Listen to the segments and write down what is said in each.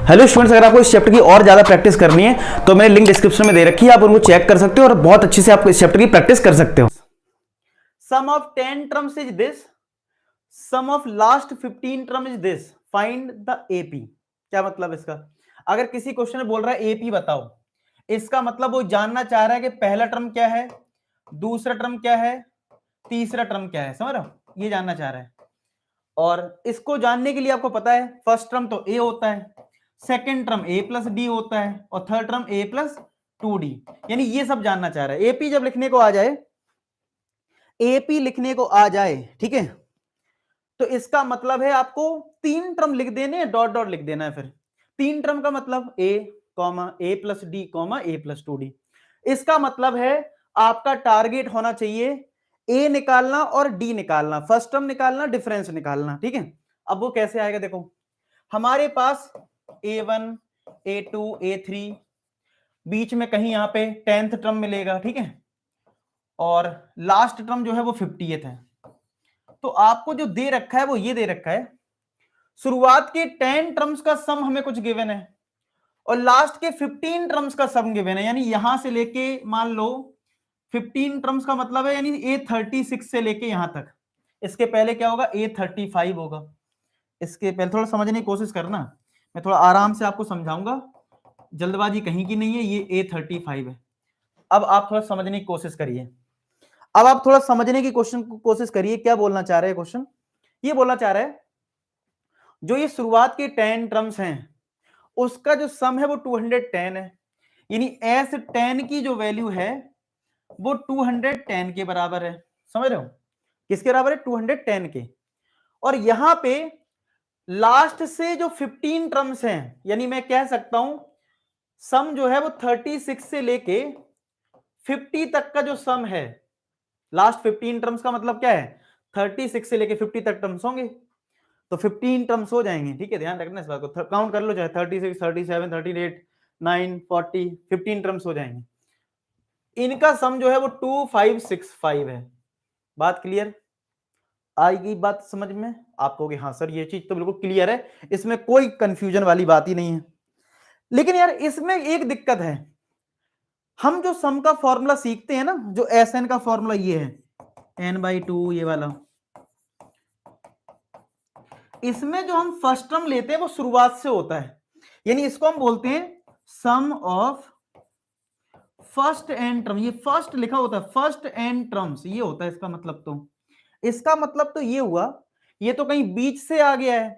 Hello students, अगर आपको इस चैप्टर की और ज्यादा प्रैक्टिस करनी है तो मैंने लिंक डिस्क्रिप्शन में दे रखी है, आप उनको चेक कर सकते हो और बहुत अच्छे से आप इस चैप्टर की प्रैक्टिस कर सकते हो। Sum of 10 terms is this, sum of last 15 term is this, find the AP. क्या मतलब इसका? अगर किसी क्वेश्चन में बोल रहा है एपी बताओ, इसका मतलब वो जानना चाह रहा है कि पहला टर्म क्या है, दूसरा टर्म क्या है, तीसरा टर्म क्या है। समझ रहे हो? ये जानना चाह रहा है। और इसको जानने के लिए आपको पता है फर्स्ट टर्म तो ए होता है, सेकेंड टर्म ए प्लस डी होता है और थर्ड टर्म ए प्लस 2d, यानी ये सब जानना चाह रहा है। एपी जब लिखने को आ जाए, एपी लिखने को आ जाए, ठीक है, तो इसका मतलब है आपको तीन टर्म लिख देने, डॉट डॉट लिख देना है। फिर तीन टर्म का मतलब ए कॉमा ए प्लस डी कॉमा ए प्लस 2d। इसका मतलब है आपका टारगेट होना चाहिए ए निकालना और डी निकालना, फर्स्ट टर्म निकालना, डिफरेंस निकालना। ठीक है, अब वो कैसे आएगा? देखो, हमारे पास a1 a2 a3, बीच में कहीं यहां पे 10th टर्म मिलेगा, ठीक है, और लास्ट टर्म जो है वो 50th है। तो आपको जो दे रखा है वो ये दे रखा है, शुरुआत के 10 टर्म्स का सम हमें कुछ गिवन है और लास्ट के 15 टर्म्स का सम गिवन है, यानी यहां से लेके मान लो 15 टर्म्स का मतलब है यानी A36 से लेके यहां तक। इसके पहले क्या होगा? A35 होगा। इसके पहले थोड़ा समझने की कोशिश करना, मैं थोड़ा आराम से आपको समझाऊंगा, जल्दबाजी कहीं की नहीं है। ये A35 है। अब आप थोड़ा समझने की कोशिश करिए, अब आप थोड़ा समझने की कोशिश करिए। क्या बोलना चाह रहे हैं क्वेश्चन? ये बोलना चाह रहा है जो ये शुरुआत के 10 टर्म्स हैं उसका जो सम है वो 210 है, यानी S10 की जो वैल्यू है वो 210 के बराबर है। समझ रहे हो? किसके बराबर है? 210 के। और यहां पे लास्ट से जो 15 टर्म्स हैं, यानी मैं कह सकता हूं सम जो है वो 36 से लेके 50 तक का जो सम है, लास्ट 15 टर्म्स का मतलब क्या है? 36 से लेके 50 तक टर्म्स होंगे, तो 15 टर्म्स हो जाएंगे। ठीक है, ध्यान रखना इस बात को, काउंट कर लो, चाहे 36 37 38 9 40, 15 टर्म्स हो जाएंगे। इनका सम जो है वो 2565 है। बात क्लियर? आएगी बात समझ में? आप कहोगे हाँ सर ये चीज तो बिल्कुल क्लियर है, इसमें कोई कंफ्यूजन वाली बात ही नहीं है। लेकिन यार इसमें एक दिक्कत है, हम जो सम का फॉर्मूला सीखते हैं ना, जो एस एन का फॉर्मूला ये है n/2, ये वाला, इसमें जो हम फर्स्ट टर्म लेते हैं वो शुरुआत से होता है, यानी इसको हम बोलते हैं सम ऑफ फर्स्ट एन टर्म। ये फर्स्ट लिखा होता है, फर्स्ट एन टर्म्स ये होता है इसका मतलब। तो इसका मतलब तो ये हुआ, ये तो कहीं बीच से आ गया है,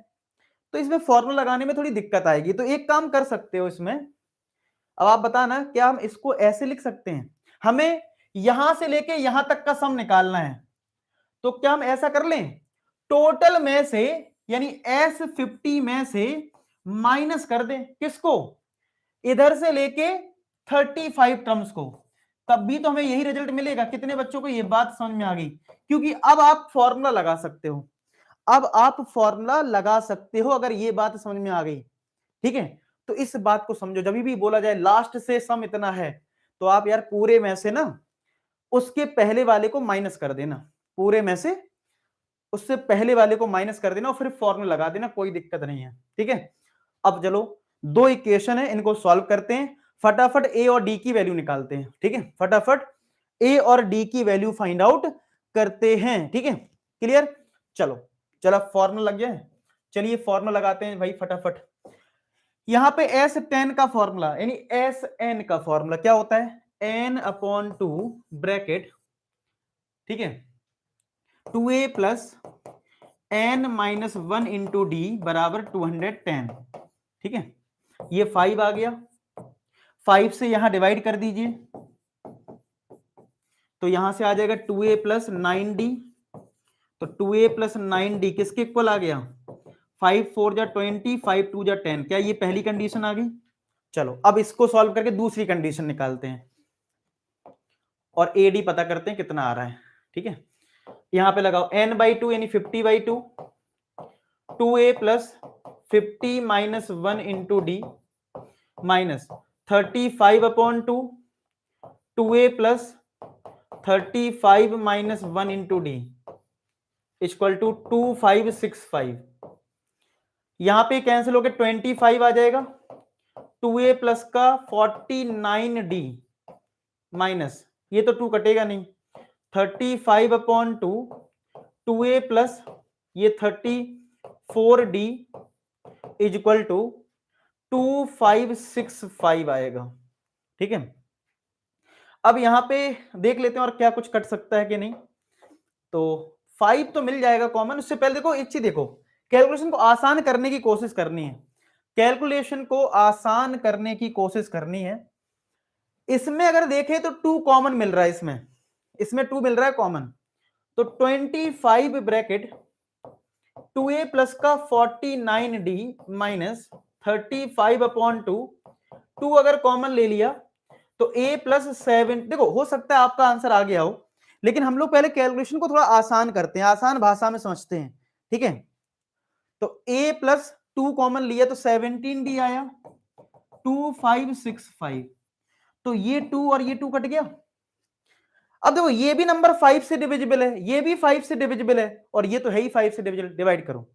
तो इसमें फॉर्मूला लगाने में थोड़ी दिक्कत आएगी। तो एक काम कर सकते हो इसमें, अब आप बताना क्या हम इसको ऐसे लिख सकते हैं, हमें यहां से लेके यहां तक का सम निकालना है, तो क्या हम ऐसा कर लें, टोटल में से यानी S50 में से माइनस कर दें किसको? इधर से लेके 35 टर्म्स को, तब भी तो हमें यही रिजल्ट मिलेगा। कितने बच्चों को ये बात समझ में आ गई? क्योंकि अब आप फॉर्मूला लगा सकते हो, अब आप फॉर्मूला लगा सकते हो अगर ये बात समझ में आ गई। ठीक है, तो इस बात को समझो, जब भी बोला जाए लास्ट से सम इतना है, तो आप यार पूरे में से ना उसके पहले वाले को माइनस कर देना, पूरे में से उससे पहले वाले को माइनस कर देना और फिर फॉर्मूला लगा देना, कोई दिक्कत नहीं है। ठीक है, अब चलो दो इक्वेशन है, इनको सॉल्व करते हैं, फटाफट ए और डी की वैल्यू निकालते हैं। ठीक है, फटाफट ए और डी की वैल्यू फाइंड आउट करते हैं। ठीक है, क्लियर? चलो चलो फॉर्मूला लग गया है, चलिए फॉर्मूला लगाते हैं भाई फटाफट। यहां पे S10 का फॉर्मूला यानी SN का फॉर्मूला क्या होता है? n/2 ब्रैकेट, ठीक है, 2a plus n-1 into D बराबर 210। ठीक है, ये 5 आ गया, 5 से यहां डिवाइड कर दीजिए, तो यहां से आ जाएगा 2a प्लस 9d, तो 2a प्लस 9d किसके इक्वल आ गया? 5 4 जा 20, 5 2 जा 10। क्या ये पहली कंडीशन आ गई? चलो अब इसको सॉल्व करके दूसरी कंडीशन निकालते हैं और एडी पता करते हैं कितना आ रहा है। ठीक है, यहां पे लगाओ n/2 यानी 50/2, 2a plus 50 minus 1 into d minus 35/2, 2a plus 35 minus 1 into d equal to 2565। यहां पे कैंसिल होकर 25 आ जाएगा, 2a प्लस का 49d माइनस, ये तो 2 कटेगा नहीं, 35/2, 2a प्लस ये 34d इज इक्वल टू 2565 आएगा। ठीक है, अब यहां पे देख लेते हैं और क्या कुछ कट सकता है कि नहीं। तो 5 तो मिल जाएगा कॉमन। उससे पहले देखो एक चीज देखो, कैलकुलेशन को आसान करने की कोशिश करनी है, कैलकुलेशन को आसान करने की कोशिश करनी है। इसमें अगर देखें तो 2 कॉमन मिल रहा है, इसमें 2 मिल रहा है कॉमन, तो 25 ब्रैकेट 2a प्लस का 49d माइनस 35/2, 2 अगर कॉमन ले लिया तो a प्लस 7, देखो हो सकता है आपका आंसर आ गया हो, लेकिन हम लोग पहले कैलकुलेशन को थोड़ा आसान करते हैं, आसान भाषा में समझते हैं। ठीक है, तो a प्लस 2 कॉमन लिया तो 17d आया, 2565, तो ये 2 और ये 2 कट गया। अब देखो ये भी नंबर 5 से डिविजिबल है, ये भी 5 से डिविजिबल है, और ये तो है ही 5 से डिविजिबल। डिवाइड करो,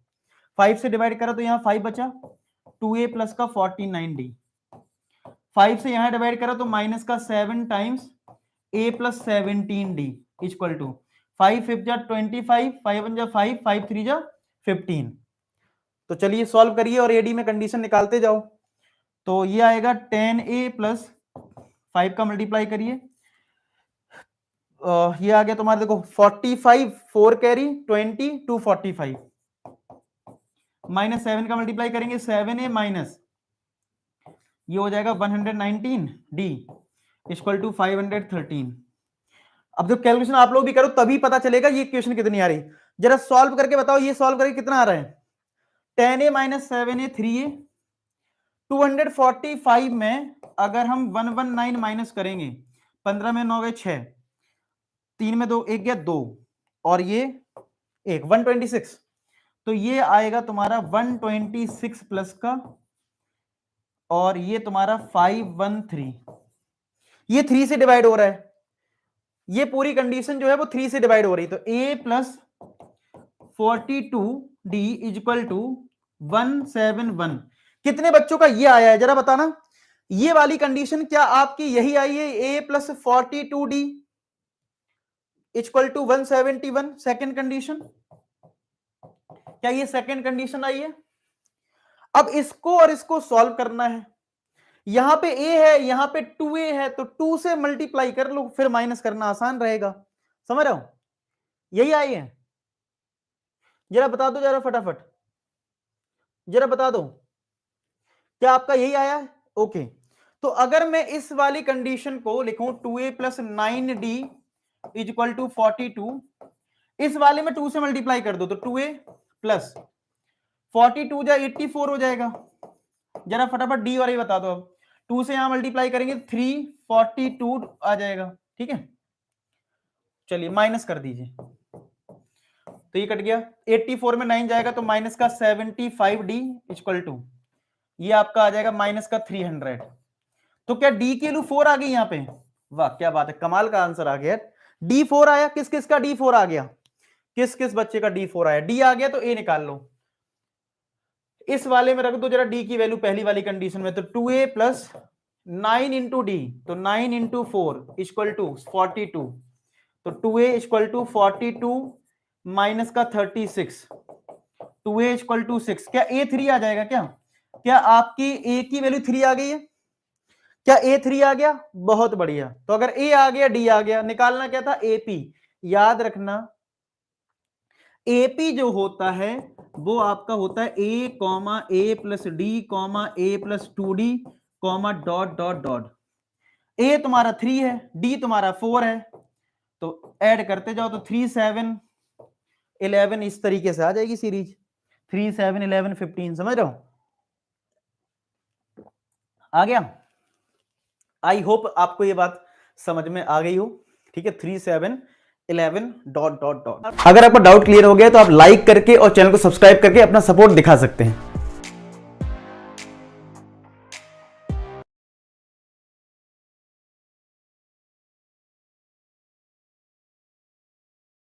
5 से डिवाइड करो तो यहां 5 बचा, 2a प्लस का 49d, 5 से यहां डिवाइड करो तो माइनस का 7 times a plus 17d equal to 5 5 जा 25, 5 1 जा 5, 5 3 जा 15। तो चलिए सॉल्व करिए और एडी में कंडीशन निकालते जाओ। तो ये आएगा 10a प्लस 5 का मल्टीप्लाई करिए, ये आ गया तुम्हारा देखो 45, 4 कैरी 20, 245 माइनस 7 का मल्टीप्लाई करेंगे 7a माइनस ये हो जाएगा 119d इक्वल टू 513। अब जो कैलकुलेशन आप लोग भी करो तभी पता चलेगा ये इक्वेशन कितनी आ रही। जरा सॉल्व करके बताओ, ये सॉल्व करके कितना आ रहा है, 10a माइनस 7a 3a, 245 में अगर हम 119 माइनस करेंगे, 15 में 9 गए 6, 3 में 2 1 गया 2, और ये 1 126, तो ये आएगा तुम्हारा 126 प्लस का, और ये तुम्हारा 513, ये 3 से डिवाइड हो रहा है, ये पूरी कंडीशन जो है वो 3 से डिवाइड हो रही, तो a plus 42d is equal to 171। कितने बच्चों का ये आया है जरा बताना, ये वाली कंडीशन क्या आपकी यही आई है, a plus 42d equal to 171, second condition, क्या ये सेकेंड कंडीशन आई है। अब इसको और इसको सॉल्व करना है, यहां पे a है यहां पे 2a है, तो 2 से मल्टीप्लाई कर लो, फिर माइनस करना आसान रहेगा, समझ रहे हो, यही आई है। जरा बता दो, जरा फटाफट जरा बता दो, क्या आपका यही आया है। ओके, तो अगर मैं इस वाली कंडीशन को लिखूं 2a plus 9d is equal to 42, इस वाले में 2 से मल्टीप्लाई कर दो तो 2a प्लस 42 जा 84 हो जाएगा। जरा फटाफट डी वाली बता दो, अब 2 से यहां मल्टीप्लाई करेंगे 342 आ जाएगा। ठीक है, चलिए माइनस कर दीजिए, तो ये कट गया, 84 में 9 जाएगा तो माइनस का 75d इक्वल टू ये आपका आ जाएगा माइनस का 300। तो क्या डी की वैल्यू 4 आ गई यहां पे, वाह क्या बात है, कमाल का आंसर आ गया, डी 4 आया। किस किस का डी 4 आ गया, किस किस बच्चे का डी 4 आया, डी आ गया तो ए निकाल लो, इस वाले में रख दो जरा डी की वैल्यू पहली वाली कंडीशन में, तो 2a प्लस 9 इंटू डी, तो 9 इंटू 4 इक्वल टू 42, तो 2a इक्वल टू 42 माइनस का 36, 2a इक्वल टू 6। क्या a 3 आ जाएगा, क्या आपकी a की वैल्यू 3 आ गई है, क्या a 3 आ गया, बहुत बढ़िया। तो अगर a आ गया d आ गया, निकालना क्या था ap, याद रखना AP जो होता है वो आपका होता है a comma a plus D comma a plus 2d comma dot dot dot, a तुम्हारा 3 है, d तुम्हारा 4 है, तो ऐड करते जाओ, तो 3 7 11 इस तरीके से आ जाएगी सीरीज, 3 7 11 15, समझ रहे हो, आ गया। आई होप आपको ये बात समझ में आ गई हो। ठीक है, 3 7 11 डॉट डॉट डॉट। अगर आपका डाउट क्लियर हो गया तो आप लाइक करके और चैनल को सब्सक्राइब करके अपना सपोर्ट दिखा सकते हैं।